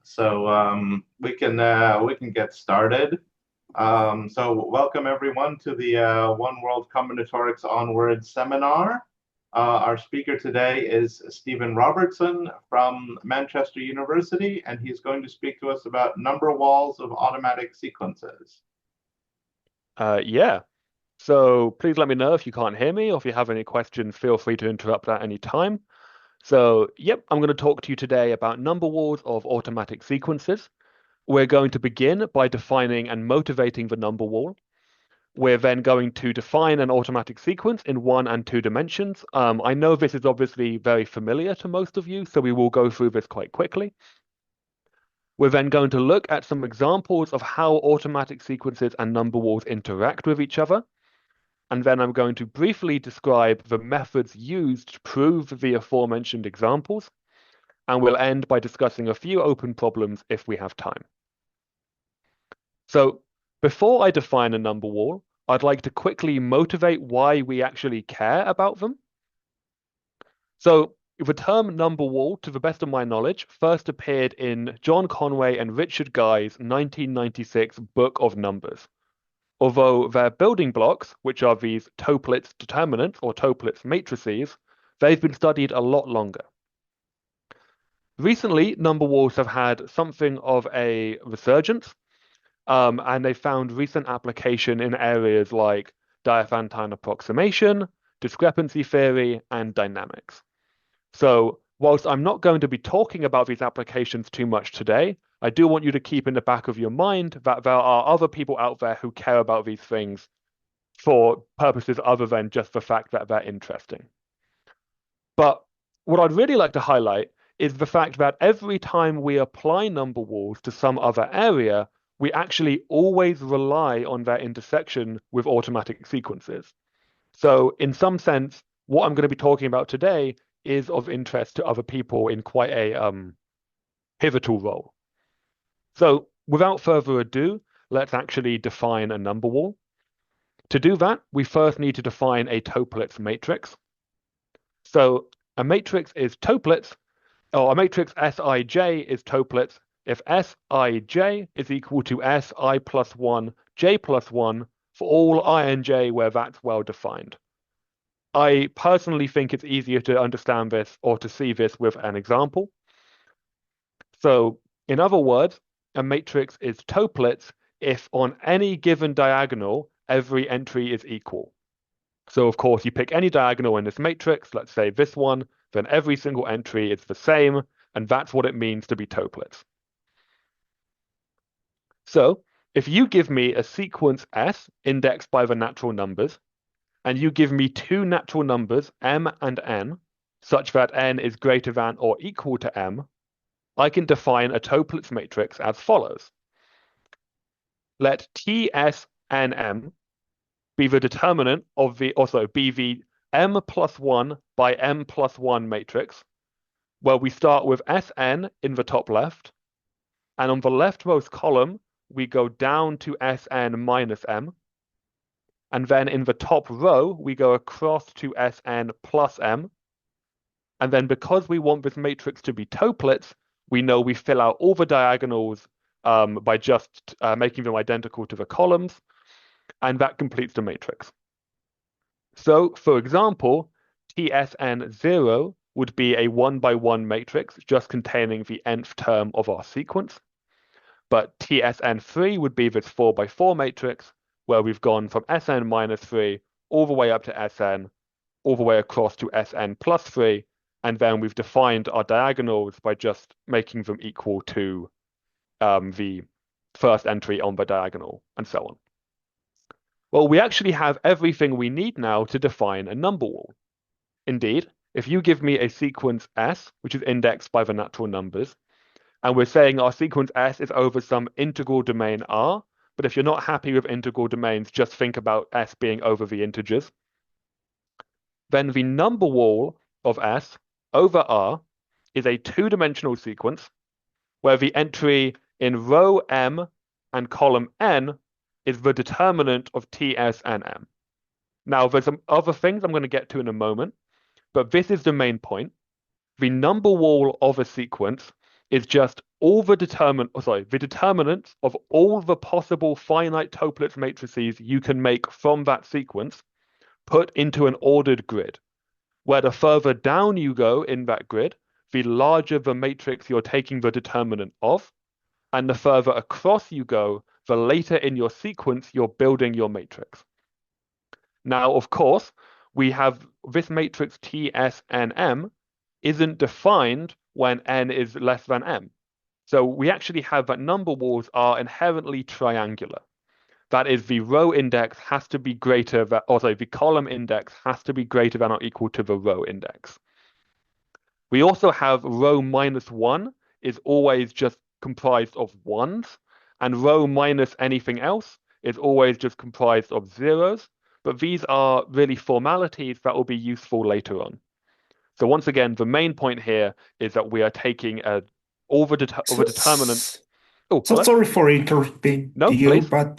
So we can get started. So welcome everyone to the One World Combinatorics Onward seminar. Our speaker today is Stephen Robertson from Manchester University, and he's going to speak to us about number walls of automatic sequences. Yeah. So please let me know if you can't hear me or if you have any questions, feel free to interrupt at any time. So, yep, I'm going to talk to you today about number walls of automatic sequences. We're going to begin by defining and motivating the number wall. We're then going to define an automatic sequence in 1 and 2 dimensions. I know this is obviously very familiar to most of you, so we will go through this quite quickly. We're then going to look at some examples of how automatic sequences and number walls interact with each other. And then I'm going to briefly describe the methods used to prove the aforementioned examples, and we'll end by discussing a few open problems if we have time. So before I define a number wall, I'd like to quickly motivate why we actually care about them. So the term number wall, to the best of my knowledge, first appeared in John Conway and Richard Guy's 1996 Book of Numbers. Although their building blocks, which are these Toeplitz determinants or Toeplitz matrices, they've been studied a lot longer. Recently, number walls have had something of a resurgence, and they found recent application in areas like Diophantine approximation, discrepancy theory, and dynamics. So whilst I'm not going to be talking about these applications too much today, I do want you to keep in the back of your mind that there are other people out there who care about these things for purposes other than just the fact that they're interesting. But what I'd really like to highlight is the fact that every time we apply number walls to some other area, we actually always rely on their intersection with automatic sequences. So in some sense, what I'm going to be talking about today is of interest to other people in quite a pivotal role. So without further ado, let's actually define a number wall. To do that, we first need to define a Toeplitz matrix. So a matrix is Toeplitz, or a matrix Sij is Toeplitz if Sij is equal to Si plus 1, j plus 1 for all I and j where that's well defined. I personally think it's easier to understand this or to see this with an example. So, in other words, a matrix is Toeplitz if on any given diagonal, every entry is equal. So, of course, you pick any diagonal in this matrix, let's say this one, then every single entry is the same, and that's what it means to be Toeplitz. So, if you give me a sequence S indexed by the natural numbers, and you give me two natural numbers, m and n, such that n is greater than or equal to m, I can define a Toeplitz matrix as follows. Let TSNM be the determinant of the, also be the m plus 1 by m plus 1 matrix, where we start with Sn in the top left, and on the leftmost column, we go down to Sn minus m, and then in the top row, we go across to Sn plus m. And then because we want this matrix to be Toeplitz, we know we fill out all the diagonals by just making them identical to the columns, and that completes the matrix. So, for example, TSN0 would be a 1 by 1 matrix just containing the nth term of our sequence. But TSN3 would be this 4 by 4 matrix, where we've gone from Sn minus 3 all the way up to Sn, all the way across to Sn plus 3, and then we've defined our diagonals by just making them equal to the first entry on the diagonal, and so on. Well, we actually have everything we need now to define a number wall. Indeed, if you give me a sequence S, which is indexed by the natural numbers, and we're saying our sequence S is over some integral domain R, but if you're not happy with integral domains, just think about S being over the integers. Then the number wall of S over R is a two-dimensional sequence where the entry in row M and column N is the determinant of TS and M. Now, there's some other things I'm going to get to in a moment, but this is the main point. The number wall of a sequence is just the determinants of all the possible finite tuplet matrices you can make from that sequence put into an ordered grid, where the further down you go in that grid, the larger the matrix you're taking the determinant of, and the further across you go, the later in your sequence you're building your matrix. Now, of course, we have this matrix T, S, N, M isn't defined when n is less than m. So we actually have that number walls are inherently triangular. That is, the row index has to be greater than, or sorry, the column index has to be greater than or equal to the row index. We also have row minus one is always just comprised of ones, and row minus anything else is always just comprised of zeros. But these are really formalities that will be useful later on. So once again, the main point here is that we are taking all the So, determinants. so Oh, hello? sorry for interrupting No, you, please. but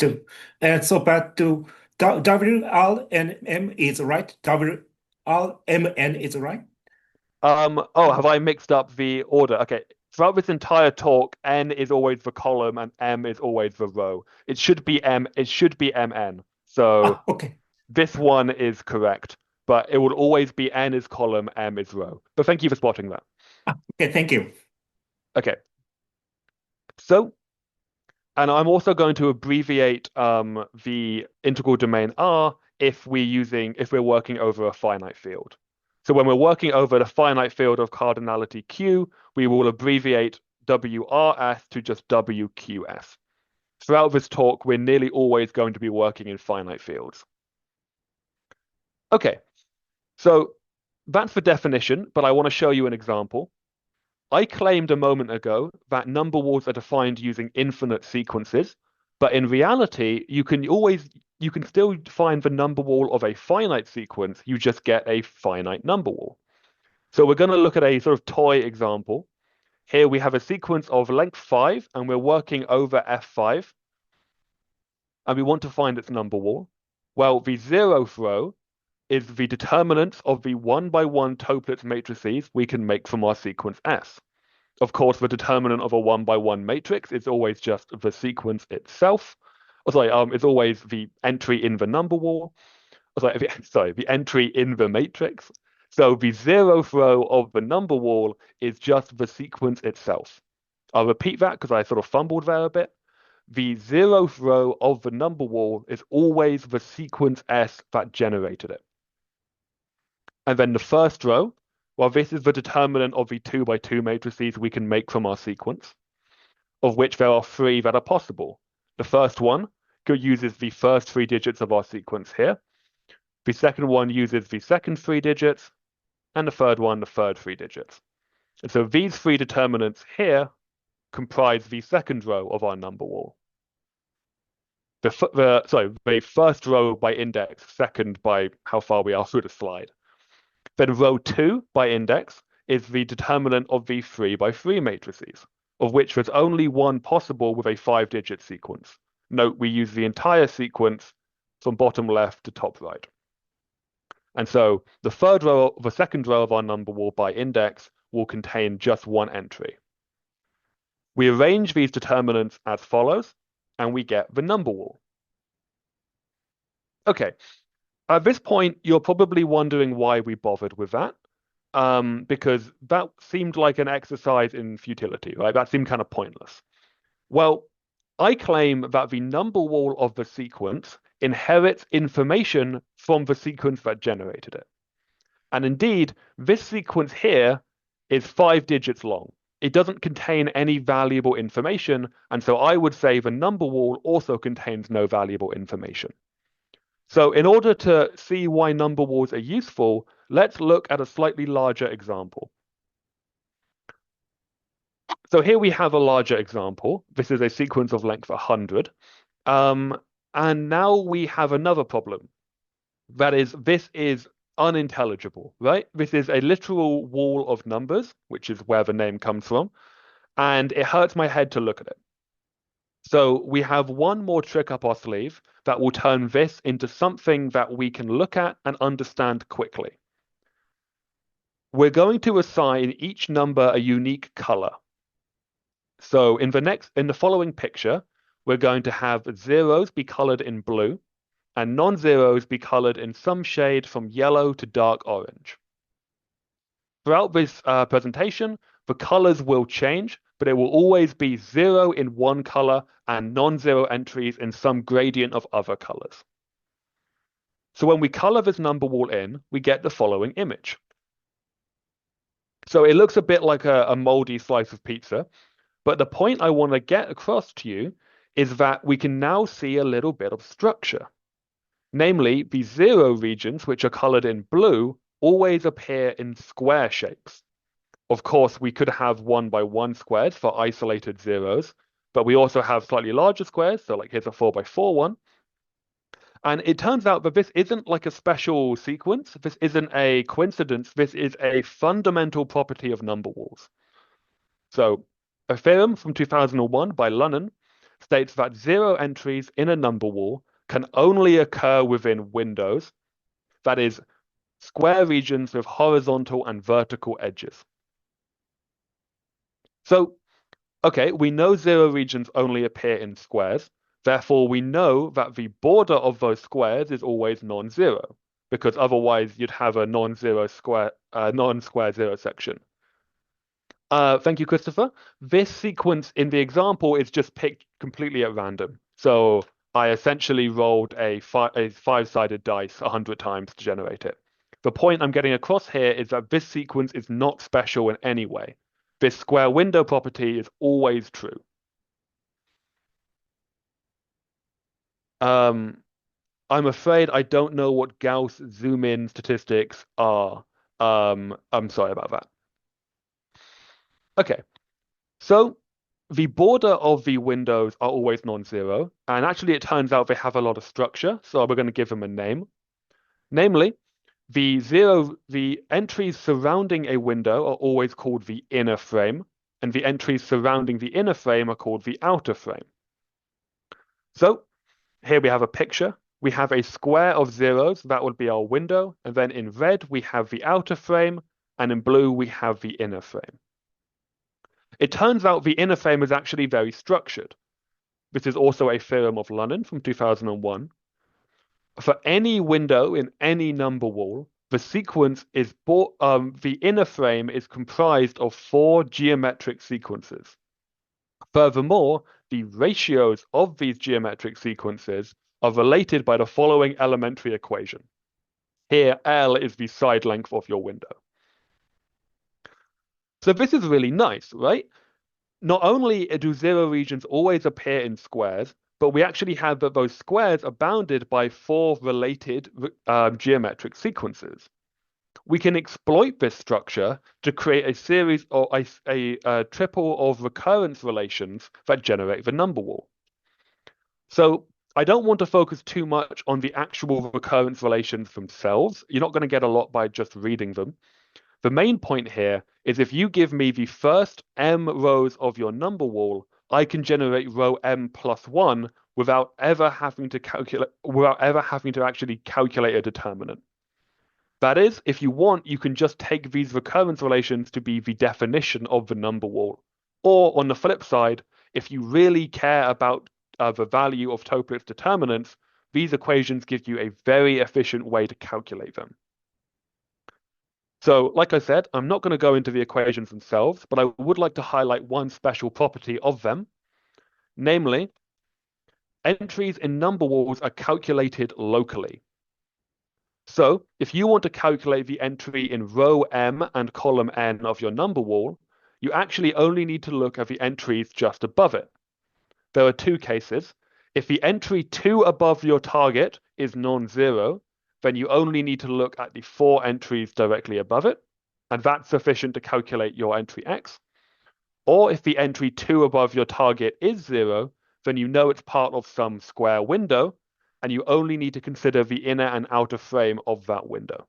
W L and M is right. W L M N is right. Oh, have I mixed up the order? Okay. Throughout this entire talk, n is always the column and m is always the row. It should be mn. So Okay. this one is correct, but it will always be n is column, m is row. But thank you for spotting that. Okay, thank you. Okay. So, and I'm also going to abbreviate the integral domain R if we're working over a finite field. So when we're working over the finite field of cardinality Q, we will abbreviate WRS to just WQS. Throughout this talk, we're nearly always going to be working in finite fields. Okay, so that's the definition, but I want to show you an example. I claimed a moment ago that number walls are defined using infinite sequences, but in reality, you can still define the number wall of a finite sequence, you just get a finite number wall. So we're going to look at a sort of toy example. Here we have a sequence of length 5, and we're working over F5, and we want to find its number wall. Well, the zeroth row is the determinants of the one by one tuplet matrices we can make from our sequence S. Of course, the determinant of a one by one matrix is always just the sequence itself. Oh, sorry, it's always the entry in the number wall. Oh, sorry, the entry in the matrix. So the zeroth row of the number wall is just the sequence itself. I'll repeat that because I sort of fumbled there a bit. The zeroth row of the number wall is always the sequence S that generated it. And then the first row, well, this is the determinant of the 2 by 2 matrices we can make from our sequence, of which there are 3 that are possible. The first one uses the first 3 digits of our sequence here. The second one uses the second 3 digits, and the third one, the third 3 digits. And so these 3 determinants here comprise the second row of our number wall. The first row by index, second by how far we are through the slide. Then row 2 by index is the determinant of the 3 by 3 matrices, of which there's only one possible with a 5-digit sequence. Note we use the entire sequence from bottom left to top right. And so the second row of our number wall by index will contain just one entry. We arrange these determinants as follows, and we get the number wall. Okay, at this point, you're probably wondering why we bothered with that, because that seemed like an exercise in futility, right? That seemed kind of pointless. Well, I claim that the number wall of the sequence inherits information from the sequence that generated it. And indeed, this sequence here is 5 digits long. It doesn't contain any valuable information, and so I would say the number wall also contains no valuable information. So in order to see why number walls are useful, let's look at a slightly larger example. So here we have a larger example. This is a sequence of length 100. And now we have another problem. That is, this is unintelligible, right? This is a literal wall of numbers, which is where the name comes from, and it hurts my head to look at it. So we have one more trick up our sleeve that will turn this into something that we can look at and understand quickly. We're going to assign each number a unique color. So in the following picture, we're going to have zeros be colored in blue and non-zeros be colored in some shade from yellow to dark orange. Throughout this presentation, the colors will change, but it will always be 0 in one color and non-zero entries in some gradient of other colors. So when we color this number wall in, we get the following image. So it looks a bit like a moldy slice of pizza, but the point I want to get across to you is that we can now see a little bit of structure. Namely, the zero regions, which are colored in blue, always appear in square shapes. Of course, we could have 1 by 1 squares for isolated zeros, but we also have slightly larger squares, so like here's a 4 by 4 one. And it turns out that this isn't like a special sequence. This isn't a coincidence. This is a fundamental property of number walls. So a theorem from 2001 by Lunnon states that zero entries in a number wall can only occur within windows, that is, square regions with horizontal and vertical edges. So, okay, we know zero regions only appear in squares. Therefore, we know that the border of those squares is always non-zero, because otherwise you'd have a non-square zero section. Thank you, Christopher. This sequence in the example is just picked completely at random. So I essentially rolled a five-sided dice 100 times to generate it. The point I'm getting across here is that this sequence is not special in any way. This square window property is always true. I'm afraid I don't know what Gauss zoom-in statistics are. I'm sorry about that. Okay, so the border of the windows are always non-zero, and actually it turns out they have a lot of structure, so we're going to give them a name. Namely, the entries surrounding a window are always called the inner frame, and the entries surrounding the inner frame are called the outer frame. So here we have a picture. We have a square of zeros, that would be our window, and then in red we have the outer frame, and in blue we have the inner frame. It turns out the inner frame is actually very structured. This is also a theorem of Lunnon from 2001. For any window in any number wall, the sequence is the inner frame is comprised of 4 geometric sequences. Furthermore, the ratios of these geometric sequences are related by the following elementary equation. Here, L is the side length of your window. So this is really nice, right? Not only do zero regions always appear in squares, but we actually have that those squares are bounded by 4 related geometric sequences. We can exploit this structure to create a series or a triple of recurrence relations that generate the number wall. So I don't want to focus too much on the actual recurrence relations themselves. You're not going to get a lot by just reading them. The main point here is if you give me the first m rows of your number wall, I can generate row m plus 1 without ever having to actually calculate a determinant. That is, if you want, you can just take these recurrence relations to be the definition of the number wall. Or on the flip side, if you really care about the value of Toeplitz determinants, these equations give you a very efficient way to calculate them. So, like I said, I'm not going to go into the equations themselves, but I would like to highlight one special property of them. Namely, entries in number walls are calculated locally. So, if you want to calculate the entry in row M and column N of your number wall, you actually only need to look at the entries just above it. There are 2 cases. If the entry 2 above your target is non-zero, then you only need to look at the 4 entries directly above it, and that's sufficient to calculate your entry X. Or if the entry 2 above your target is 0, then you know it's part of some square window, and you only need to consider the inner and outer frame of that window.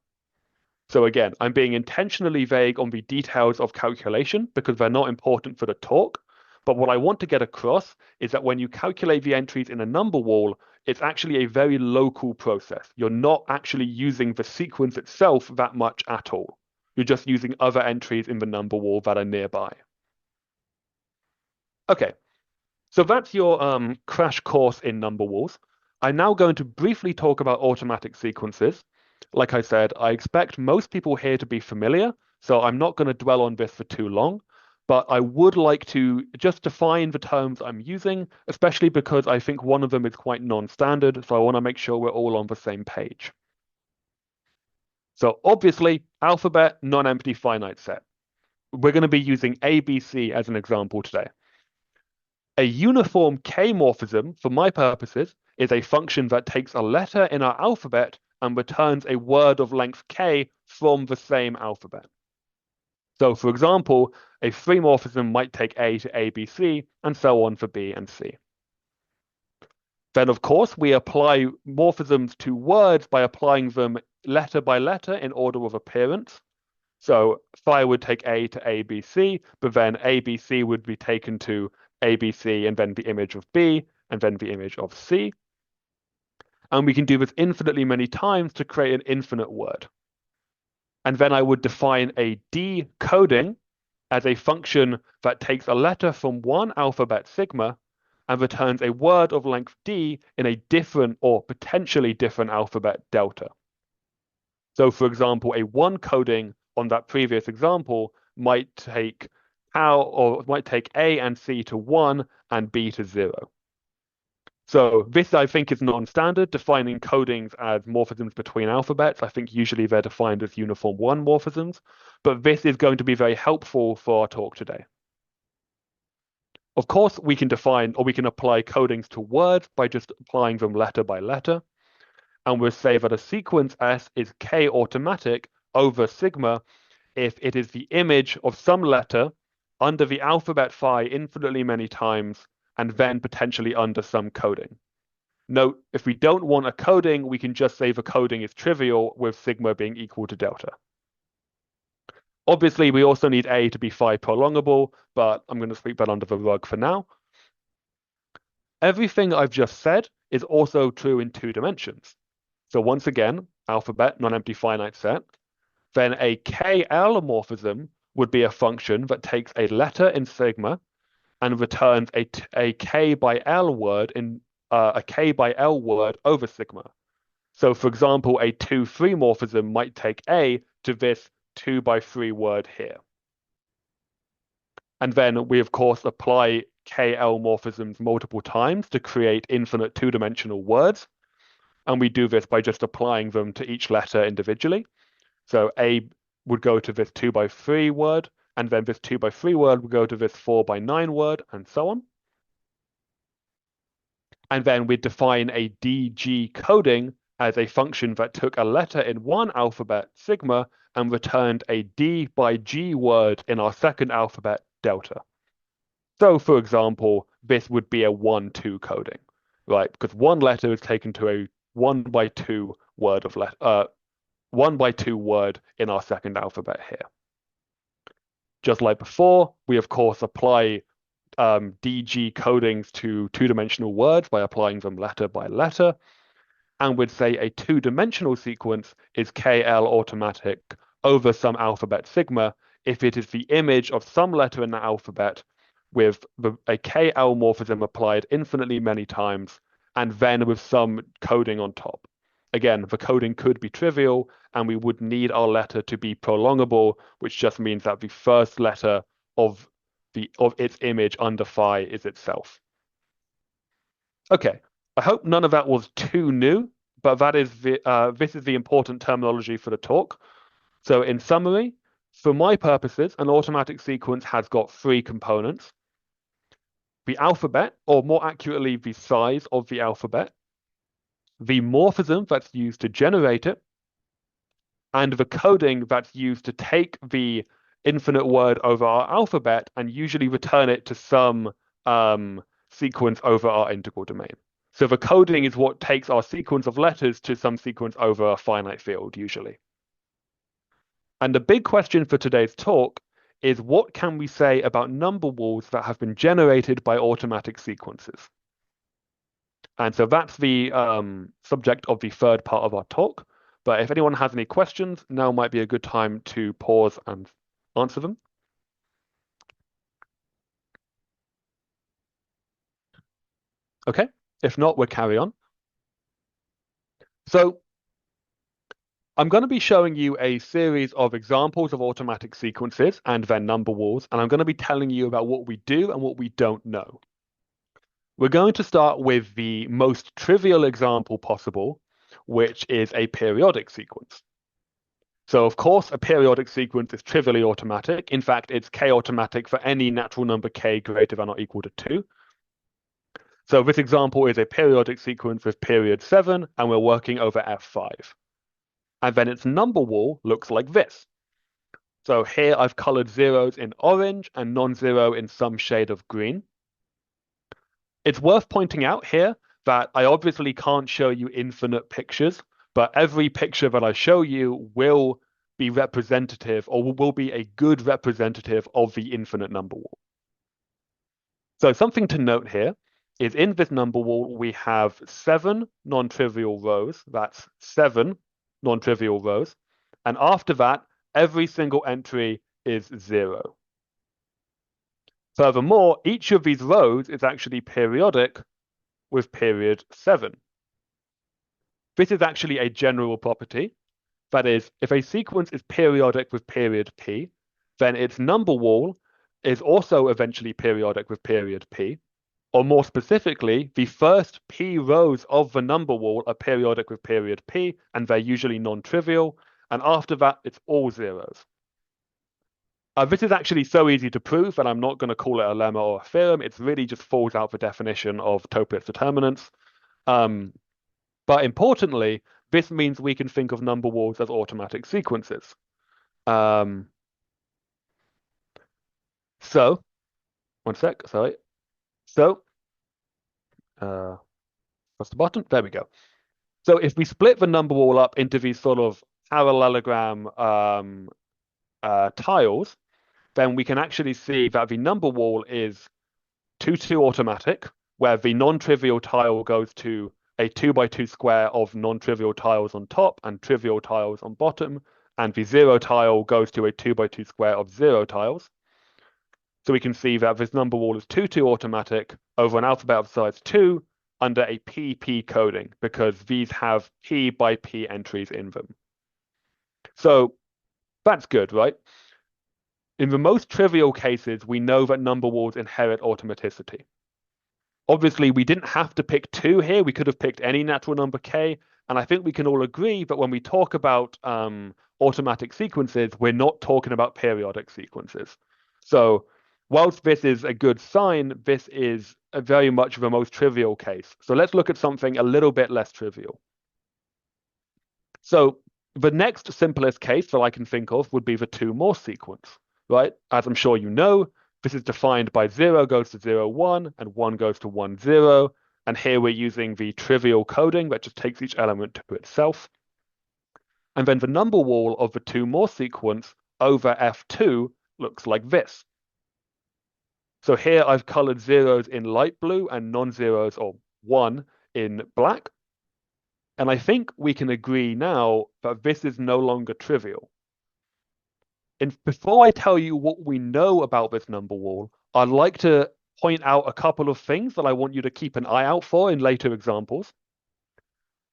So again, I'm being intentionally vague on the details of calculation because they're not important for the talk. But what I want to get across is that when you calculate the entries in a number wall, it's actually a very local process. You're not actually using the sequence itself that much at all. You're just using other entries in the number wall that are nearby. Okay, so that's your crash course in number walls. I'm now going to briefly talk about automatic sequences. Like I said, I expect most people here to be familiar, so I'm not going to dwell on this for too long, but I would like to just define the terms I'm using, especially because I think one of them is quite non-standard, so I want to make sure we're all on the same page. So obviously, alphabet, non-empty finite set. We're going to be using ABC as an example today. A uniform K-morphism, for my purposes, is a function that takes a letter in our alphabet and returns a word of length K from the same alphabet. So, for example, a free morphism might take A to ABC, and so on for B and C. Then, of course, we apply morphisms to words by applying them letter by letter in order of appearance. So phi would take A to ABC, but then ABC would be taken to ABC and then the image of B and then the image of C. And we can do this infinitely many times to create an infinite word. And then I would define a decoding as a function that takes a letter from one alphabet sigma and returns a word of length D in a different or potentially different alphabet delta. So for example, a one coding on that previous example might take A and C to 1 and B to 0. So this, I think, is non-standard, defining codings as morphisms between alphabets. I think usually they're defined as uniform one morphisms, but this is going to be very helpful for our talk today. Of course, we can define or we can apply codings to words by just applying them letter by letter. And we'll say that a sequence S is K automatic over sigma if it is the image of some letter under the alphabet phi infinitely many times and then potentially under some coding. Note, if we don't want a coding, we can just say the coding is trivial with sigma being equal to delta. Obviously, we also need A to be phi prolongable, but I'm going to sweep that under the rug for now. Everything I've just said is also true in two dimensions. So once again, alphabet, non-empty finite set. Then a KL morphism would be a function that takes a letter in sigma and returns a K by L word in a K by L word over sigma. So for example, a 2-3 morphism might take A to this 2 by 3 word here. And then we of course apply KL morphisms multiple times to create infinite two-dimensional words. And we do this by just applying them to each letter individually. So A would go to this 2 by 3 word, and then this 2 by 3 word would go to this 4 by 9 word, and so on. And then we define a DG coding as a function that took a letter in one alphabet, sigma, and returned a D by G word in our second alphabet, delta. So for example, this would be a 1-2 coding, right? Because one letter is taken to a 1 by 2 word of 1 by 2 word in our second alphabet here. Just like before, we of course apply DG codings to two-dimensional words by applying them letter by letter. And we'd say a two-dimensional sequence is KL automatic over some alphabet sigma if it is the image of some letter in the alphabet with a KL morphism applied infinitely many times and then with some coding on top. Again, the coding could be trivial and we would need our letter to be prolongable, which just means that the first letter of its image under phi is itself. Okay, I hope none of that was too new, but that is this is the important terminology for the talk. So in summary, for my purposes, an automatic sequence has got three components. The alphabet, or more accurately, the size of the alphabet, the morphism that's used to generate it, and the coding that's used to take the infinite word over our alphabet and usually return it to some sequence over our integral domain. So the coding is what takes our sequence of letters to some sequence over a finite field, usually. And the big question for today's talk is what can we say about number walls that have been generated by automatic sequences? And so that's the subject of the third part of our talk. But if anyone has any questions, now might be a good time to pause and answer them. Okay, if not, we'll carry on. So I'm going to be showing you a series of examples of automatic sequences and their number walls, and I'm going to be telling you about what we do and what we don't know. We're going to start with the most trivial example possible, which is a periodic sequence. So of course, a periodic sequence is trivially automatic. In fact, it's k-automatic for any natural number k greater than or equal to 2. So this example is a periodic sequence with period 7, and we're working over F5. And then its number wall looks like this. So here I've colored zeros in orange and non-zero in some shade of green. It's worth pointing out here that I obviously can't show you infinite pictures, but every picture that I show you will be representative or will be a good representative of the infinite number wall. So something to note here is in this number wall, we have 7 non-trivial rows. That's 7 non-trivial rows. And after that, every single entry is 0. Furthermore, each of these rows is actually periodic with period 7. This is actually a general property. That is, if a sequence is periodic with period p, then its number wall is also eventually periodic with period p. Or more specifically, the first p rows of the number wall are periodic with period p, and they're usually non-trivial. And after that, it's all zeros. This is actually so easy to prove that I'm not going to call it a lemma or a theorem. It really just falls out the definition of Toeplitz determinants. But importantly, this means we can think of number walls as automatic sequences. So, one sec, sorry. So, press the button. There we go. So if we split the number wall up into these sort of parallelogram tiles, then we can actually see that the number wall is 2-2 automatic, where the non-trivial tile goes to a 2x2 square of non-trivial tiles on top and trivial tiles on bottom, and the 0 tile goes to a 2x2 square of 0 tiles. So we can see that this number wall is 2-2 automatic over an alphabet of size 2 under a PP coding, because these have P by P entries in them. So that's good, right? In the most trivial cases, we know that number walls inherit automaticity. Obviously, we didn't have to pick 2 here. We could have picked any natural number k. And I think we can all agree that when we talk about automatic sequences, we're not talking about periodic sequences. So whilst this is a good sign, this is very much the most trivial case. So let's look at something a little bit less trivial. So the next simplest case that I can think of would be the 2 Morse sequence, right? As I'm sure you know, this is defined by 0 goes to 0, 1, and 1 goes to 1, 0. And here we're using the trivial coding that just takes each element to itself. And then the number wall of the 2 Morse sequence over F2 looks like this. So here I've colored zeros in light blue and non-zeros, or 1, in black. And I think we can agree now that this is no longer trivial. And before I tell you what we know about this number wall, I'd like to point out a couple of things that I want you to keep an eye out for in later examples.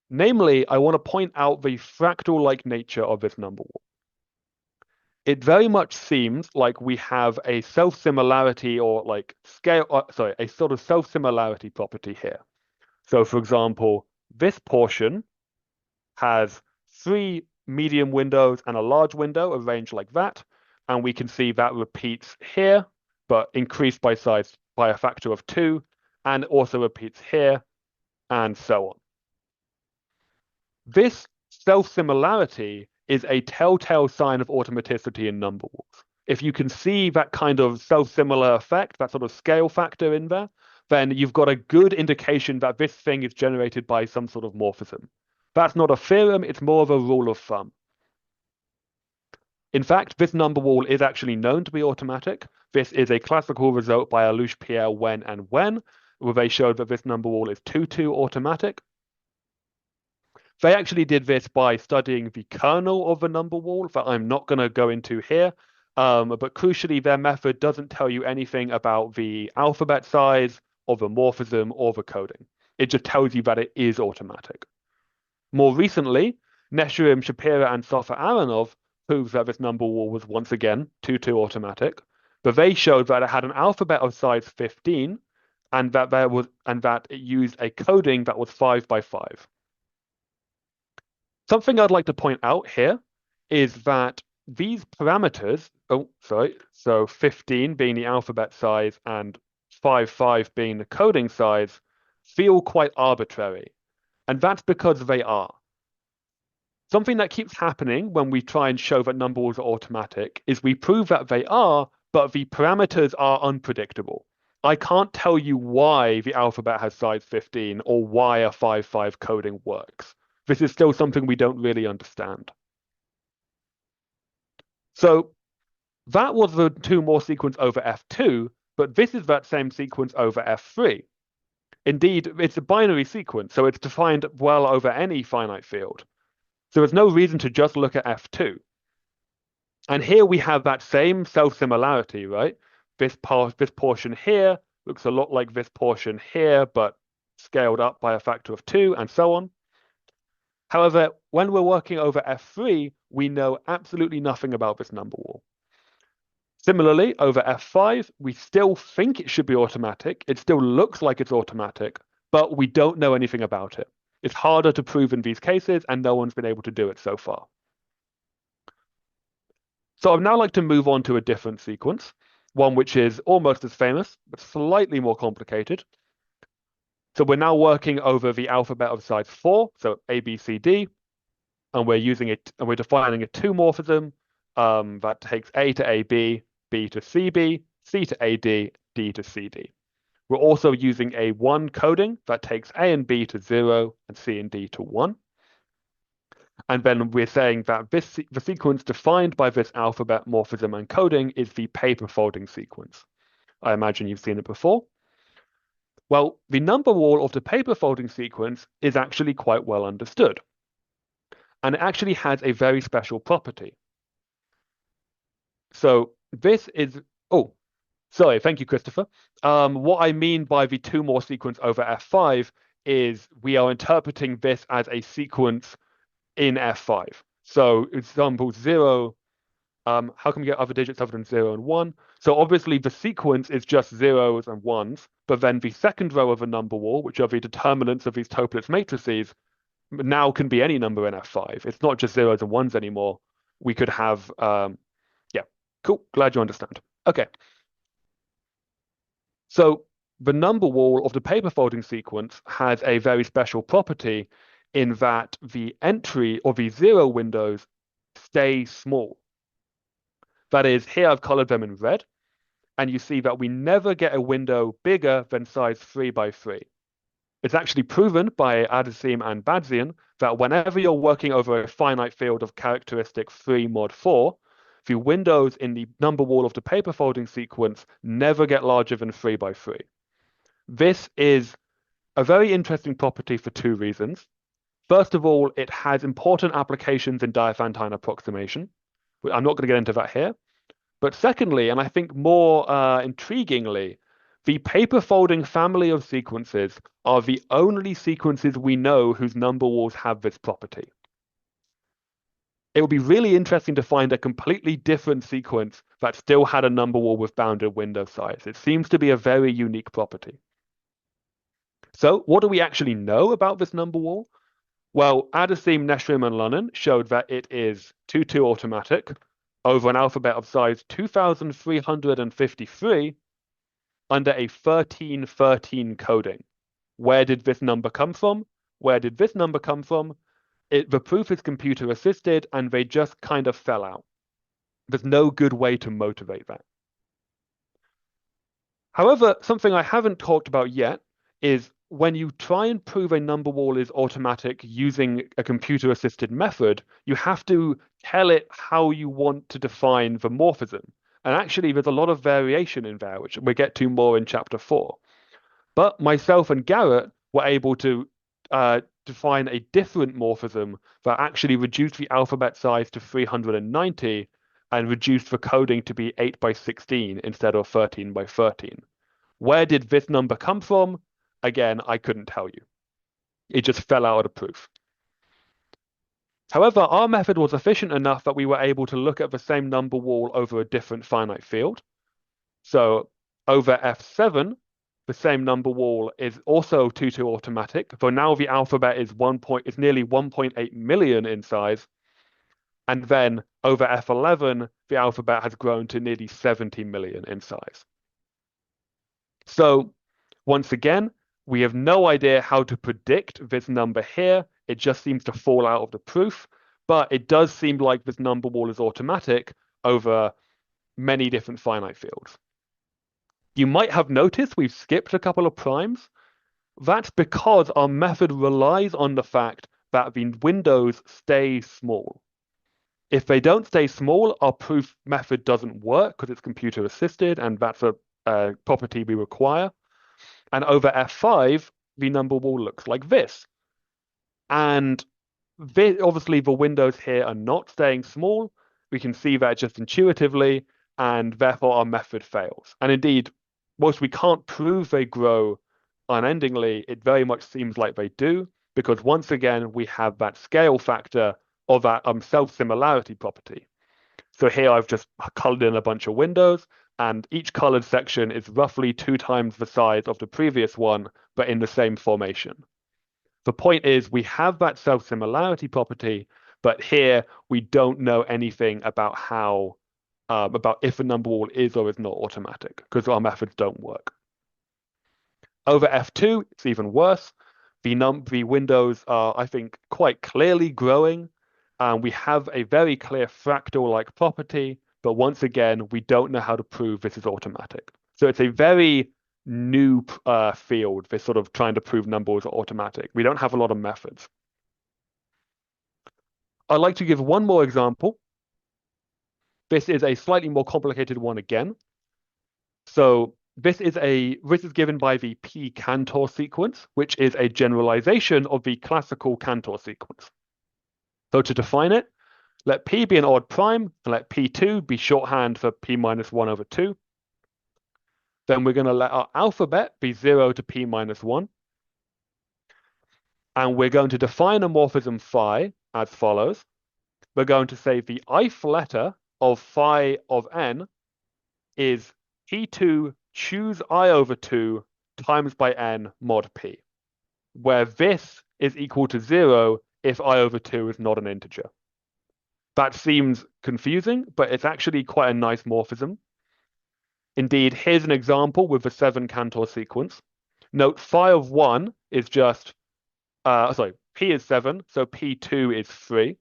Namely, I want to point out the fractal-like nature of this number wall. It very much seems like we have a self-similarity or like a sort of self-similarity property here. So for example, this portion has 3 medium windows and a large window arranged like that. And we can see that repeats here, but increased by size by a factor of 2, and also repeats here, and so on. This self-similarity is a telltale sign of automaticity in number walls. If you can see that kind of self-similar effect, that sort of scale factor in there, then you've got a good indication that this thing is generated by some sort of morphism. That's not a theorem, it's more of a rule of thumb. In fact, this number wall is actually known to be automatic. This is a classical result by Alouche, Pierre, Wen, and Wen, where they showed that this number wall is 2-2 automatic. They actually did this by studying the kernel of the number wall that I'm not going to go into here. But crucially, their method doesn't tell you anything about the alphabet size or the morphism or the coding. It just tells you that it is automatic. More recently, Nesherim, Shapira, and Sofer Aronov proved that this number wall was once again 2-2 automatic, but they showed that it had an alphabet of size 15 and that it used a coding that was 5 by 5. Something I'd like to point out here is that these parameters, so 15 being the alphabet size and 5 being the coding size, feel quite arbitrary. And that's because they are. Something that keeps happening when we try and show that number walls are automatic is we prove that they are, but the parameters are unpredictable. I can't tell you why the alphabet has size 15 or why a 5 coding works. This is still something we don't really understand. So that was the 2 more sequence over F2, but this is that same sequence over F3. Indeed, it's a binary sequence, so it's defined well over any finite field. So there's no reason to just look at F2. And here we have that same self-similarity, right? This portion here looks a lot like this portion here, but scaled up by a factor of 2, and so on. However, when we're working over F3, we know absolutely nothing about this number wall. Similarly, over F5, we still think it should be automatic. It still looks like it's automatic, but we don't know anything about it. It's harder to prove in these cases, and no one's been able to do it so far. So I'd now like to move on to a different sequence, one which is almost as famous, but slightly more complicated. So we're now working over the alphabet of size 4, so A, B, C, D, and we're defining a 2 morphism that takes A to AB, B to CB, C to AD, D to CD. We're also using a 1 coding that takes A and B to 0 and C and D to 1. And then we're saying that the sequence defined by this alphabet, morphism, and coding is the paper folding sequence. I imagine you've seen it before. Well, the number wall of the paper folding sequence is actually quite well understood. And it actually has a very special property. So this is, sorry, thank you, Christopher. What I mean by the 2 more sequence over F5 is we are interpreting this as a sequence in F5. So example 0, how can we get other digits other than 0 and 1? So obviously the sequence is just 0s and 1s, but then the second row of a number wall, which are the determinants of these Toeplitz matrices, now can be any number in F5. It's not just 0s and 1s anymore. We could have, yeah, cool, glad you understand. Okay. So the number wall of the paper folding sequence has a very special property in that the entry or the 0 windows stay small. That is, here I've colored them in red, and you see that we never get a window bigger than size 3 by 3. It's actually proven by Adessim and Badzian that whenever you're working over a finite field of characteristic 3 mod 4, the windows in the number wall of the paper folding sequence never get larger than 3 by 3. This is a very interesting property for 2 reasons. First of all, it has important applications in Diophantine approximation. I'm not going to get into that here. But secondly, and I think more intriguingly, the paper folding family of sequences are the only sequences we know whose number walls have this property. It would be really interesting to find a completely different sequence that still had a number wall with bounded window size. It seems to be a very unique property. So what do we actually know about this number wall? Well, Adessim, Nesherim, and Lunnon showed that it is 2-2 automatic over an alphabet of size 2353 under a 1313 coding. Where did this number come from? Where did this number come from? The proof is computer assisted, and they just kind of fell out. There's no good way to motivate that. However, something I haven't talked about yet is when you try and prove a number wall is automatic using a computer-assisted method, you have to tell it how you want to define the morphism. And actually, there's a lot of variation in there, which we'll get to more in chapter 4. But myself and Garrett were able to define a different morphism that actually reduced the alphabet size to 390 and reduced the coding to be 8 by 16 instead of 13 by 13. Where did this number come from? Again, I couldn't tell you. It just fell out of the proof. However, our method was efficient enough that we were able to look at the same number wall over a different finite field. So over F7, the same number wall is also 2-2 automatic, though now the alphabet is nearly 1.8 million in size. And then over F11, the alphabet has grown to nearly 70 million in size. So once again, we have no idea how to predict this number here. It just seems to fall out of the proof, but it does seem like this number wall is automatic over many different finite fields. You might have noticed we've skipped a couple of primes. That's because our method relies on the fact that the windows stay small. If they don't stay small, our proof method doesn't work because it's computer assisted, and that's a property we require. And over F5, the number wall looks like this. And obviously the windows here are not staying small. We can see that just intuitively, and therefore our method fails. And indeed, whilst we can't prove they grow unendingly, it very much seems like they do, because once again, we have that scale factor of that self-similarity property. So here I've just colored in a bunch of windows, and each colored section is roughly 2 times the size of the previous one, but in the same formation. The point is we have that self-similarity property, but here we don't know anything about about if a number wall is or is not automatic, because our methods don't work. Over F2, it's even worse. The windows are, I think, quite clearly growing. We have a very clear fractal-like property, but once again, we don't know how to prove this is automatic. So it's a very new field, this sort of trying to prove numbers are automatic. We don't have a lot of methods. I'd like to give one more example. This is a slightly more complicated one again. So this is given by the p-Cantor sequence, which is a generalization of the classical Cantor sequence. So to define it, let p be an odd prime, and let p2 be shorthand for p minus 1 over 2. Then we're going to let our alphabet be 0 to p minus 1. And we're going to define a morphism phi as follows. We're going to say the ith letter of phi of n is p2 choose I over 2 times by n mod p, where this is equal to 0 if I over 2 is not an integer. That seems confusing, but it's actually quite a nice morphism. Indeed, here's an example with the 7 Cantor sequence. Note phi of 1 is just, p is 7, so p2 is 3.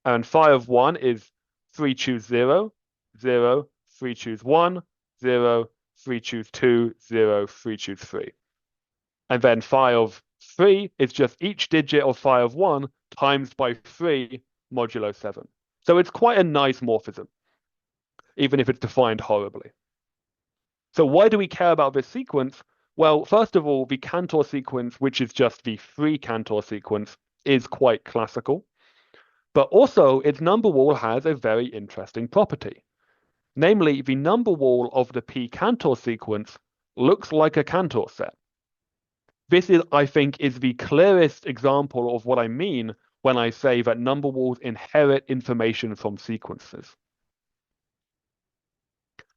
And phi of 1 is 3 choose 0, 0, 3 choose 1, 0, 3 choose 2, 0, 3 choose 3. And then phi of 3 is just each digit of phi of 1 times by 3 modulo 7. So it's quite a nice morphism, even if it's defined horribly. So why do we care about this sequence? Well, first of all, the Cantor sequence, which is just the free Cantor sequence, is quite classical. But also, its number wall has a very interesting property. Namely, the number wall of the p-Cantor sequence looks like a Cantor set. This is, I think, is the clearest example of what I mean when I say that number walls inherit information from sequences.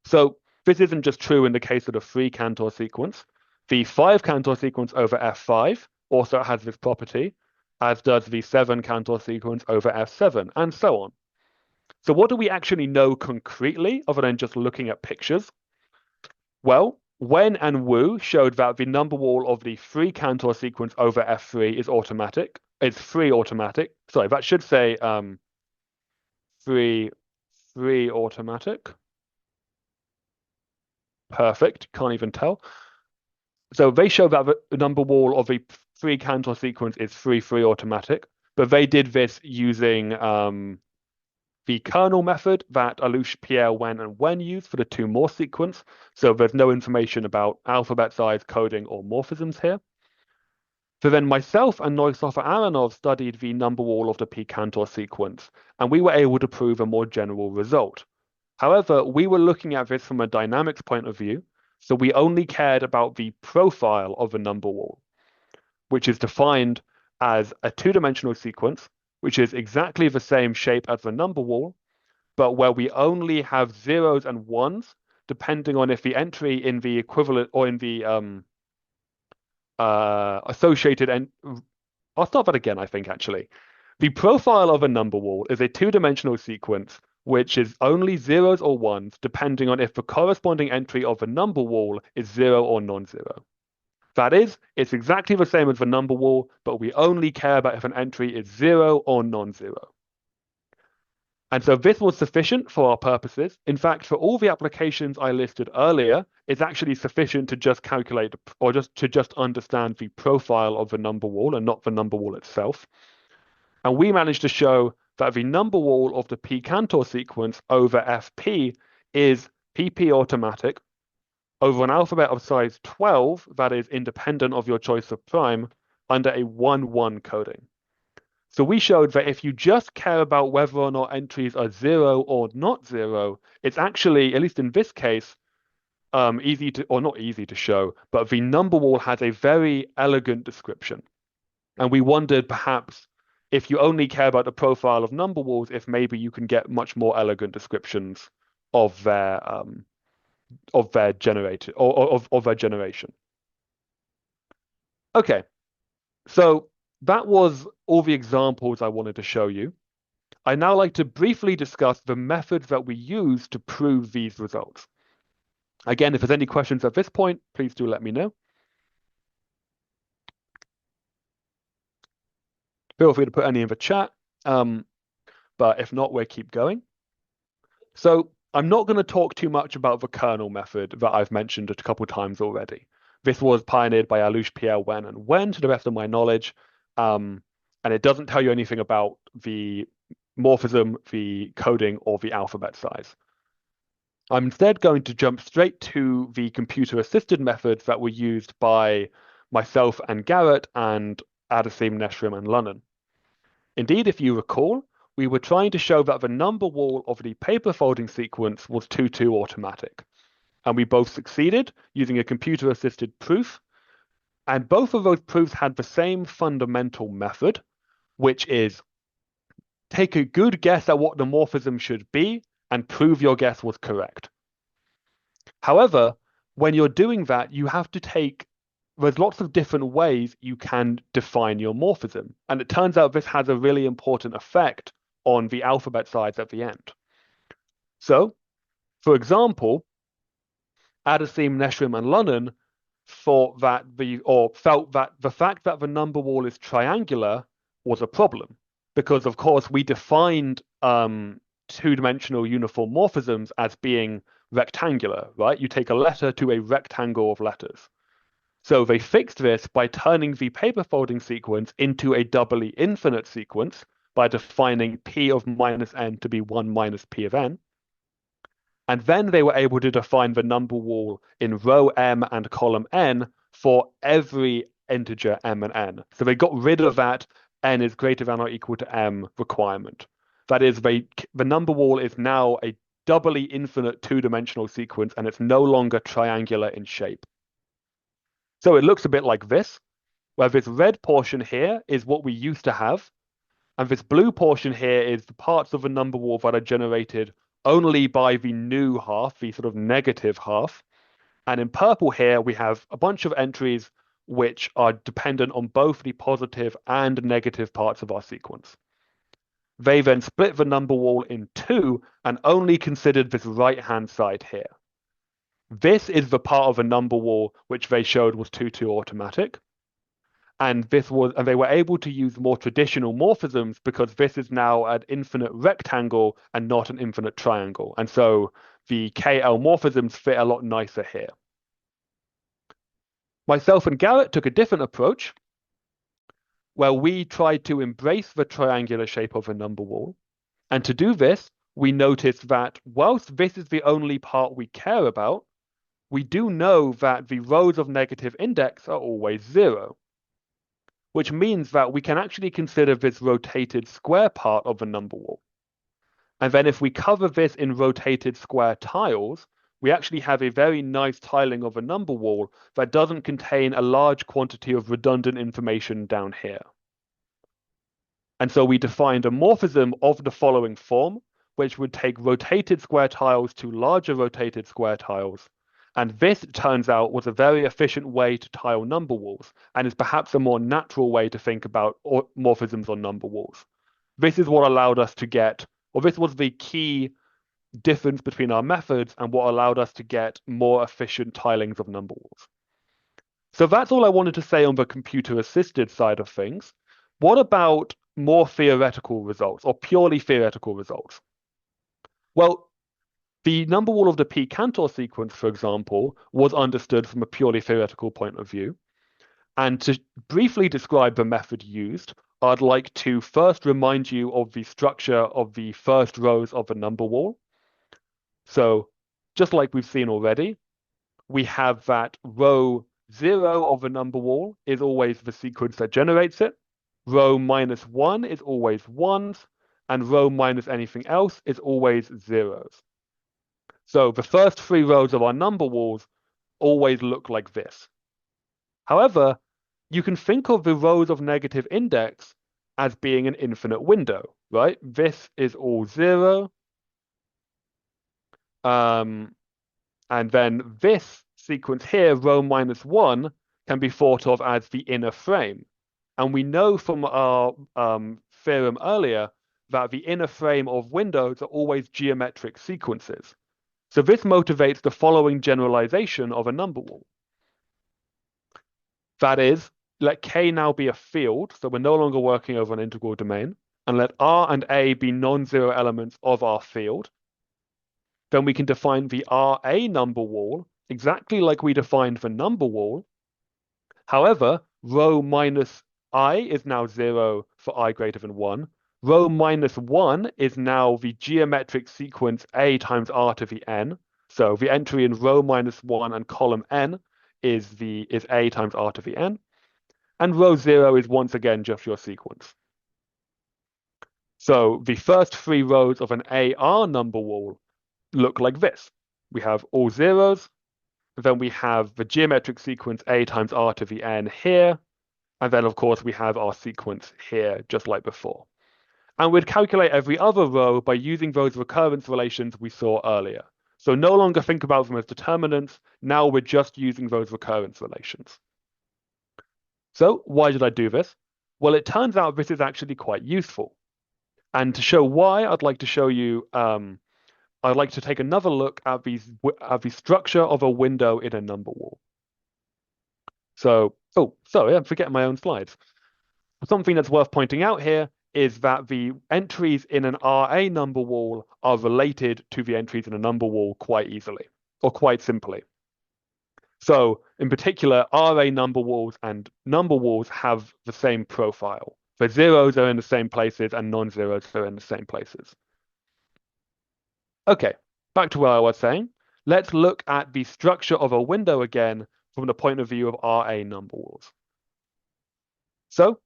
So this isn't just true in the case of the 3 Cantor sequence. The 5 Cantor sequence over F5 also has this property, as does the 7 Cantor sequence over F7, and so on. So what do we actually know concretely, other than just looking at pictures? Well, Wen and Wu showed that the number wall of the 3 Cantor sequence over F3 is automatic. It's 3 automatic. Sorry, that should say 3 automatic. Perfect. Can't even tell. So they show that the number wall of the 3 Cantor sequence is 3 automatic, but they did this using the kernel method that Alouche, Pierre, Wen, and Wen used for the 2 Morse sequence. So there's no information about alphabet size, coding, or morphisms here. So then myself and Neushofer Aronov studied the number wall of the p-Cantor sequence, and we were able to prove a more general result. However, we were looking at this from a dynamics point of view, So we only cared about the profile of a number wall, which is defined as a two-dimensional sequence, which is exactly the same shape as the number wall, but where we only have zeros and ones, depending on if the entry in the equivalent or in the associated. And I'll start that again, I think, actually. The profile of a number wall is a two-dimensional sequence which is only zeros or ones, depending on if the corresponding entry of the number wall is zero or non-zero. That is, it's exactly the same as the number wall, but we only care about if an entry is zero or non-zero. And so this was sufficient for our purposes. In fact, for all the applications I listed earlier, it's actually sufficient to just calculate or just understand the profile of the number wall and not the number wall itself. And we managed to show that the number wall of the P-Cantor sequence over Fp is PP automatic over an alphabet of size 12 that is independent of your choice of prime under a 1-1 coding. So we showed that if you just care about whether or not entries are zero or not zero, it's actually, at least in this case, easy to, or not easy to show, but the number wall has a very elegant description. And we wondered perhaps if you only care about the profile of number walls, if maybe you can get much more elegant descriptions of their generator or of their generation. Okay, so that was all the examples I wanted to show you. I'd now like to briefly discuss the methods that we use to prove these results. Again, if there's any questions at this point, please do let me know. Feel free to put any in the chat, but if not, we'll keep going. So I'm not going to talk too much about the kernel method that I've mentioned a couple times already. This was pioneered by Alouche, Pierre, Wen, and Wen, to the best of my knowledge. And it doesn't tell you anything about the morphism, the coding, or the alphabet size. I'm instead going to jump straight to the computer-assisted methods that were used by myself and Garrett and Adesim, Neshrim, and Lunnon. Indeed, if you recall, we were trying to show that the number wall of the paper folding sequence was 2-2 automatic. And we both succeeded using a computer-assisted proof. And both of those proofs had the same fundamental method, which is take a good guess at what the morphism should be and prove your guess was correct. However, when you're doing that, you have to there's lots of different ways you can define your morphism. And it turns out this has a really important effect on the alphabet size at the end. So, for example, Adesim, Neshrim, and Lunnon felt that the fact that the number wall is triangular was a problem. Because, of course, we defined two-dimensional uniform morphisms as being rectangular, right? You take a letter to a rectangle of letters. So they fixed this by turning the paper folding sequence into a doubly infinite sequence by defining p of minus n to be 1 minus p of n. And then they were able to define the number wall in row m and column n for every integer m and n. So they got rid of that n is greater than or equal to m requirement. That is, the number wall is now a doubly infinite two-dimensional sequence, and it's no longer triangular in shape. So it looks a bit like this, where this red portion here is what we used to have, and this blue portion here is the parts of the number wall that are generated only by the new half, the sort of negative half. And in purple here, we have a bunch of entries which are dependent on both the positive and negative parts of our sequence. They then split the number wall in two and only considered this right-hand side here. This is the part of a number wall which they showed was 2-2 automatic. And they were able to use more traditional morphisms because this is now an infinite rectangle and not an infinite triangle. And so the KL morphisms fit a lot nicer here. Myself and Garrett took a different approach, where we tried to embrace the triangular shape of a number wall. And to do this, we noticed that whilst this is the only part we care about, we do know that the rows of negative index are always 0, which means that we can actually consider this rotated square part of the number wall. And then if we cover this in rotated square tiles, we actually have a very nice tiling of a number wall that doesn't contain a large quantity of redundant information down here. And so we defined a morphism of the following form, which would take rotated square tiles to larger rotated square tiles. And this, it turns out, was a very efficient way to tile number walls, and is perhaps a more natural way to think about morphisms on number walls. This is what allowed us to get, or this was the key difference between our methods and what allowed us to get more efficient tilings of number walls. So that's all I wanted to say on the computer-assisted side of things. What about more theoretical results, or purely theoretical results? Well, the number wall of the P-Cantor sequence, for example, was understood from a purely theoretical point of view. And to briefly describe the method used, I'd like to first remind you of the structure of the first rows of the number wall. So just like we've seen already, we have that row 0 of the number wall is always the sequence that generates it. Row -1 is always ones, and row minus anything else is always zeros. So the first 3 rows of our number walls always look like this. However, you can think of the rows of negative index as being an infinite window, right? This is all 0. And then this sequence here, row -1, can be thought of as the inner frame. And we know from our theorem earlier that the inner frame of windows are always geometric sequences. So this motivates the following generalization of a number wall. That is, let K now be a field, so we're no longer working over an integral domain, and let R and A be non-zero elements of our field. Then we can define the RA number wall exactly like we defined the number wall. However, row -I is now 0 for I greater than 1. Row -1 is now the geometric sequence A times R to the n. So the entry in row -1 and column n is A times R to the n. And row 0 is once again just your sequence. So the first 3 rows of an AR number wall look like this. We have all zeros, then we have the geometric sequence A times R to the n here, and then of course we have our sequence here, just like before. And we'd calculate every other row by using those recurrence relations we saw earlier. So no longer think about them as determinants, now we're just using those recurrence relations. So why did I do this? Well, it turns out this is actually quite useful. And to show why, I'd like to show you I'd like to take another look at the structure of a window in a number wall. So, sorry, I'm forgetting my own slides. Something that's worth pointing out here is that the entries in an RA number wall are related to the entries in a number wall quite easily, or quite simply. So, in particular, RA number walls and number walls have the same profile. The zeros are in the same places and non-zeros are in the same places. Okay, back to what I was saying. Let's look at the structure of a window again from the point of view of RA number walls. So,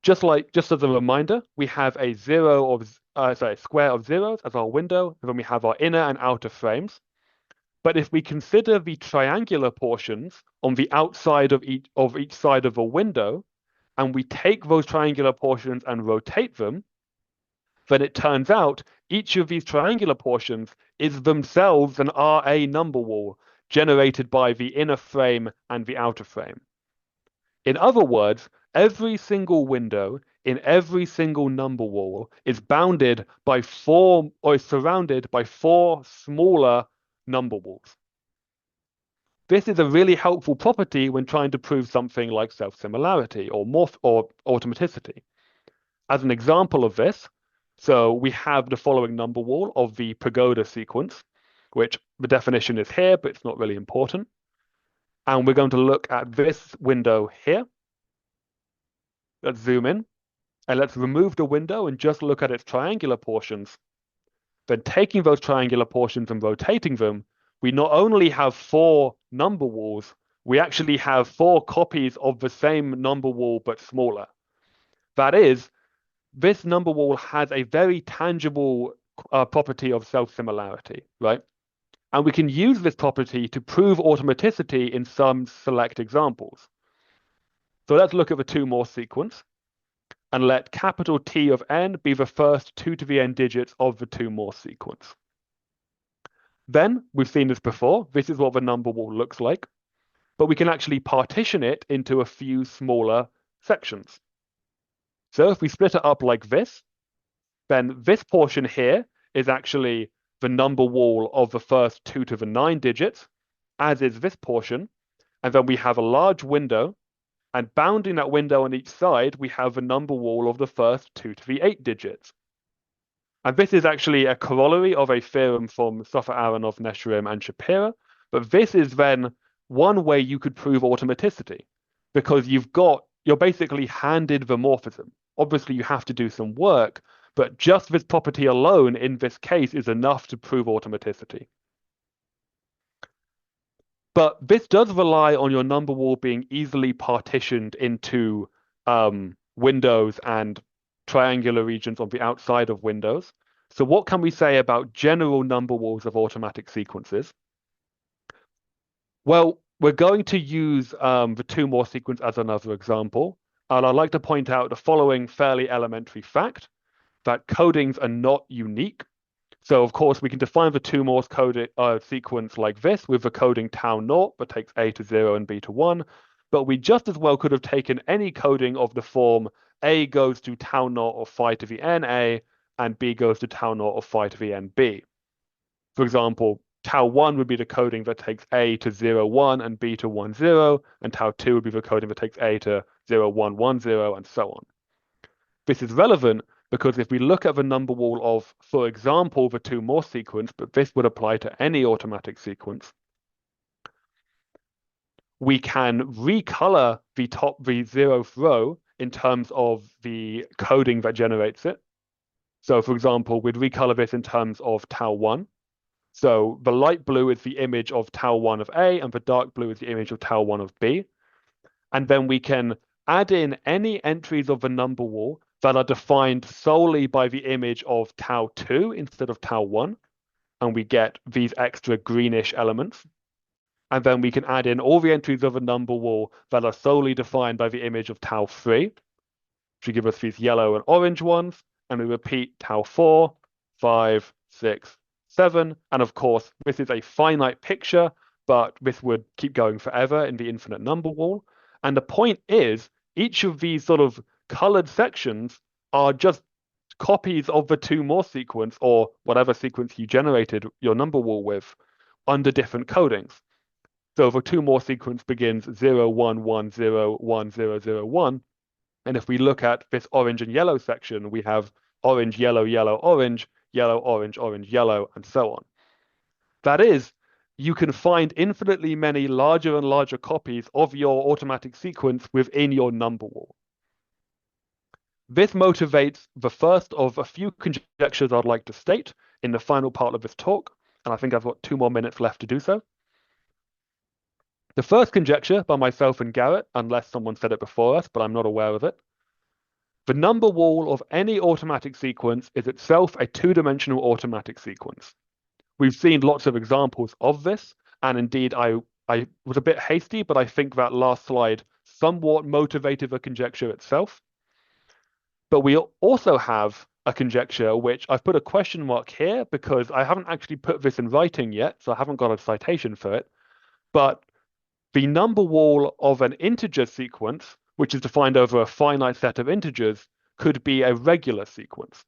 just as a reminder, we have a square of zeros as our window, and then we have our inner and outer frames. But if we consider the triangular portions on the outside of each side of a window, and we take those triangular portions and rotate them, then it turns out each of these triangular portions is themselves an RA number wall generated by the inner frame and the outer frame. In other words, every single window in every single number wall is bounded by is surrounded by 4 smaller number walls. This is a really helpful property when trying to prove something like self-similarity or automaticity. As an example of this, so we have the following number wall of the pagoda sequence, which the definition is here, but it's not really important. And we're going to look at this window here. Let's zoom in, and let's remove the window and just look at its triangular portions. Then taking those triangular portions and rotating them, we not only have 4 number walls, we actually have 4 copies of the same number wall but smaller. That is, this number wall has a very tangible property of self-similarity, right? And we can use this property to prove automaticity in some select examples. So let's look at the 2 Morse sequence and let capital T of n be the first 2 to the n digits of the 2 Morse sequence. Then, we've seen this before, this is what the number wall looks like, but we can actually partition it into a few smaller sections. So if we split it up like this, then this portion here is actually the number wall of the first 2 to the 9 digits, as is this portion, and then we have a large window, and bounding that window on each side, we have the number wall of the first 2 to the 8 digits. And this is actually a corollary of a theorem from Sofer Aharonov, Nesherim, and Shapira, but this is then one way you could prove automaticity, because you're basically handed the morphism. Obviously, you have to do some work, but just this property alone in this case is enough to prove automaticity. But this does rely on your number wall being easily partitioned into windows and triangular regions on the outside of windows. So what can we say about general number walls of automatic sequences? Well, we're going to use the 2 Morse sequence as another example. And I'd like to point out the following fairly elementary fact, that codings are not unique. So of course we can define the 2 Morse code sequence like this with the coding tau naught that takes A to 0 and B to 1, but we just as well could have taken any coding of the form A goes to tau naught of phi to the n A and B goes to tau naught of phi to the n B. For example, tau 1 would be the coding that takes A to 0, 1 and B to 1, 0, and tau 2 would be the coding that takes A to 0, 1, 1, 0, and so on. This is relevant because if we look at the number wall of, for example, the 2 Morse sequence, but this would apply to any automatic sequence, we can recolor the 0th row in terms of the coding that generates it. So for example, we'd recolor this in terms of tau 1. So the light blue is the image of tau 1 of A, and the dark blue is the image of tau 1 of B. And then we can add in any entries of the number wall that are defined solely by the image of tau 2 instead of tau 1, and we get these extra greenish elements. And then we can add in all the entries of a number wall that are solely defined by the image of tau 3, which will give us these yellow and orange ones, and we repeat tau 4, 5, 6, 7, and of course, this is a finite picture, but this would keep going forever in the infinite number wall. And the point is, each of these sort of colored sections are just copies of the 2 Morse sequence or whatever sequence you generated your number wall with under different codings. So the 2 Morse sequence begins 0, 1, 1, 0, 1, 0, 0, 1. And if we look at this orange and yellow section, we have orange, yellow, yellow, orange, yellow, orange, orange, yellow, and so on. That is, you can find infinitely many larger and larger copies of your automatic sequence within your number wall. This motivates the first of a few conjectures I'd like to state in the final part of this talk, and I think I've got 2 more minutes left to do so. The first conjecture by myself and Garrett, unless someone said it before us, but I'm not aware of it. The number wall of any automatic sequence is itself a 2-dimensional automatic sequence. We've seen lots of examples of this, and indeed I was a bit hasty, but I think that last slide somewhat motivated the conjecture itself. But we also have a conjecture which I've put a question mark here because I haven't actually put this in writing yet, so I haven't got a citation for it. But the number wall of an integer sequence, which is defined over a finite set of integers, could be a regular sequence.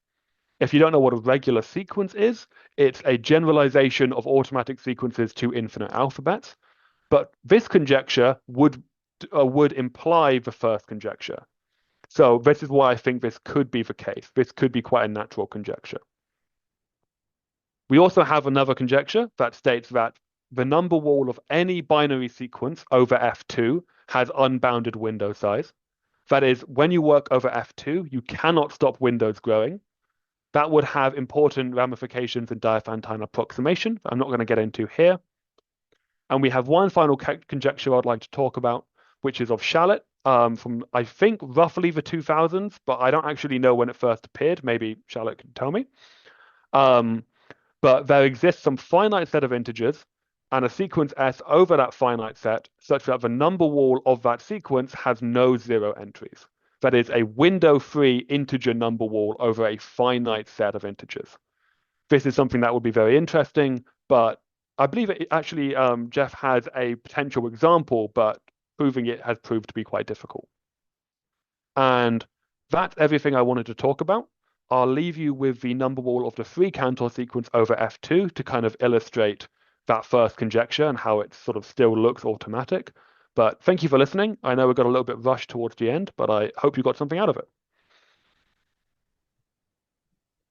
If you don't know what a regular sequence is, it's a generalization of automatic sequences to infinite alphabets. But this conjecture would imply the first conjecture. So this is why I think this could be the case. This could be quite a natural conjecture. We also have another conjecture that states that the number wall of any binary sequence over F2 has unbounded window size. That is, when you work over F2, you cannot stop windows growing. That would have important ramifications in Diophantine approximation that I'm not going to get into here. And we have one final conjecture I'd like to talk about, which is of Shalit, from, I think, roughly the 2000s, but I don't actually know when it first appeared. Maybe Shalit can tell me. but there exists some finite set of integers and a sequence S over that finite set such that the number wall of that sequence has no zero entries. That is a window-free integer number wall over a finite set of integers. This is something that would be very interesting, but I believe it actually Jeff has a potential example, but proving it has proved to be quite difficult. And that's everything I wanted to talk about. I'll leave you with the number wall of the three Cantor sequence over F2 to kind of illustrate that first conjecture and how it sort of still looks automatic. But thank you for listening. I know we got a little bit rushed towards the end, but I hope you got something out of it.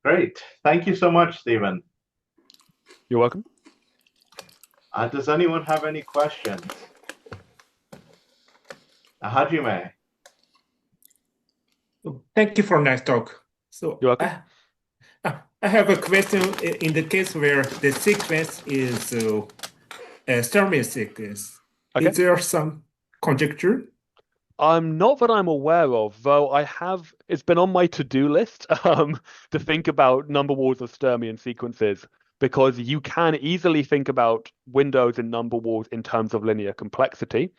Great. Thank you so much, Stephen. You're welcome. Does anyone have any questions? Hajime. Thank you for a nice talk. So You're welcome. I have a question in the case where the sequence is a Sturmian sequence. Okay. Is there some conjecture? Not that I'm aware of, though it's been on my to-do list to think about number walls of Sturmian sequences, because you can easily think about windows and number walls in terms of linear complexity.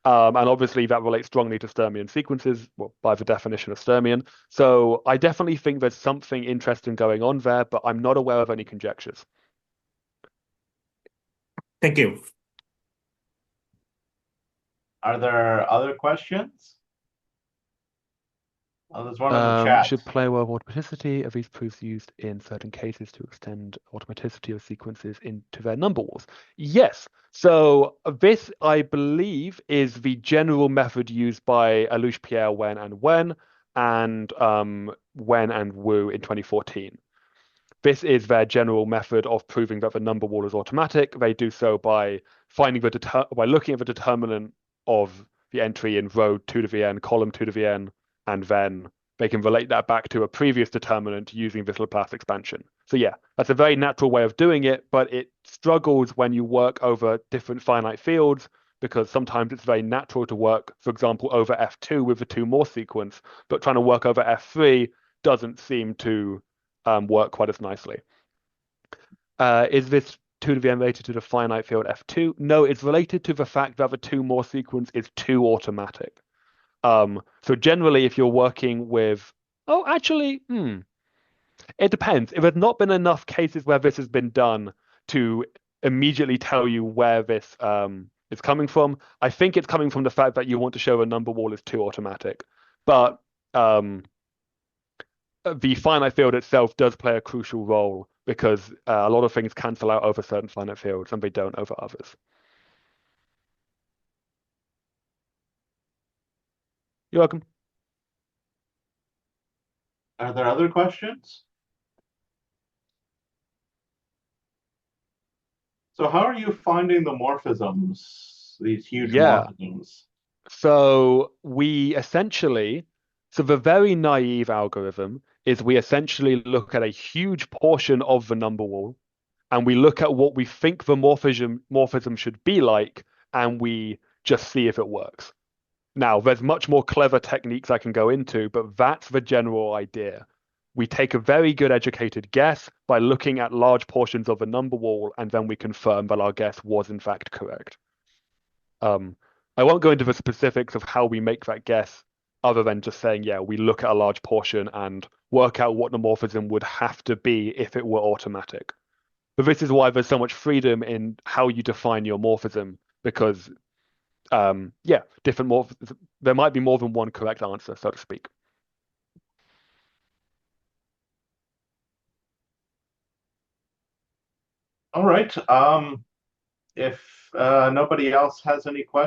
And obviously that relates strongly to Sturmian sequences, well, by the definition of Sturmian. So I definitely think there's something interesting going on there, but I'm not aware of any conjectures. Thank you. Are there other questions? Oh, there's one in the chat. Should play well with automaticity. Are these proofs used in certain cases to extend automaticity of sequences into their number walls? Yes. So this, I believe, is the general method used by Alouche Pierre, Wen and Wen and Wu in 2014. This is their general method of proving that the number wall is automatic. They do so by looking at the determinant of the entry in row 2 to the n, column 2 to the n, and then they can relate that back to a previous determinant using this Laplace expansion. So yeah, that's a very natural way of doing it, but it struggles when you work over different finite fields, because sometimes it's very natural to work, for example, over F2 with the 2 more sequence, but trying to work over F3 doesn't seem to work quite as nicely. Is this 2 to the n related to the finite field F2? No, it's related to the fact that the 2 more sequence is too automatic. So generally, if you're working with, it depends. If there's not been enough cases where this has been done to immediately tell you where this is coming from, I think it's coming from the fact that you want to show a number wall is too automatic. But the finite field itself does play a crucial role, because a lot of things cancel out over certain finite fields and they don't over others. You're welcome. Are there other questions? So how are you finding the morphisms, these huge morphisms? So the very naive algorithm is we essentially look at a huge portion of the number wall, and we look at what we think the morphism should be like, and we just see if it works. Now, there's much more clever techniques I can go into, but that's the general idea. We take a very good educated guess by looking at large portions of a number wall, and then we confirm that our guess was in fact correct. I won't go into the specifics of how we make that guess, other than just saying, yeah, we look at a large portion and work out what the morphism would have to be if it were automatic. But this is why there's so much freedom in how you define your morphism, because there might be more than one correct answer, so to speak. All right. If nobody else has any questions.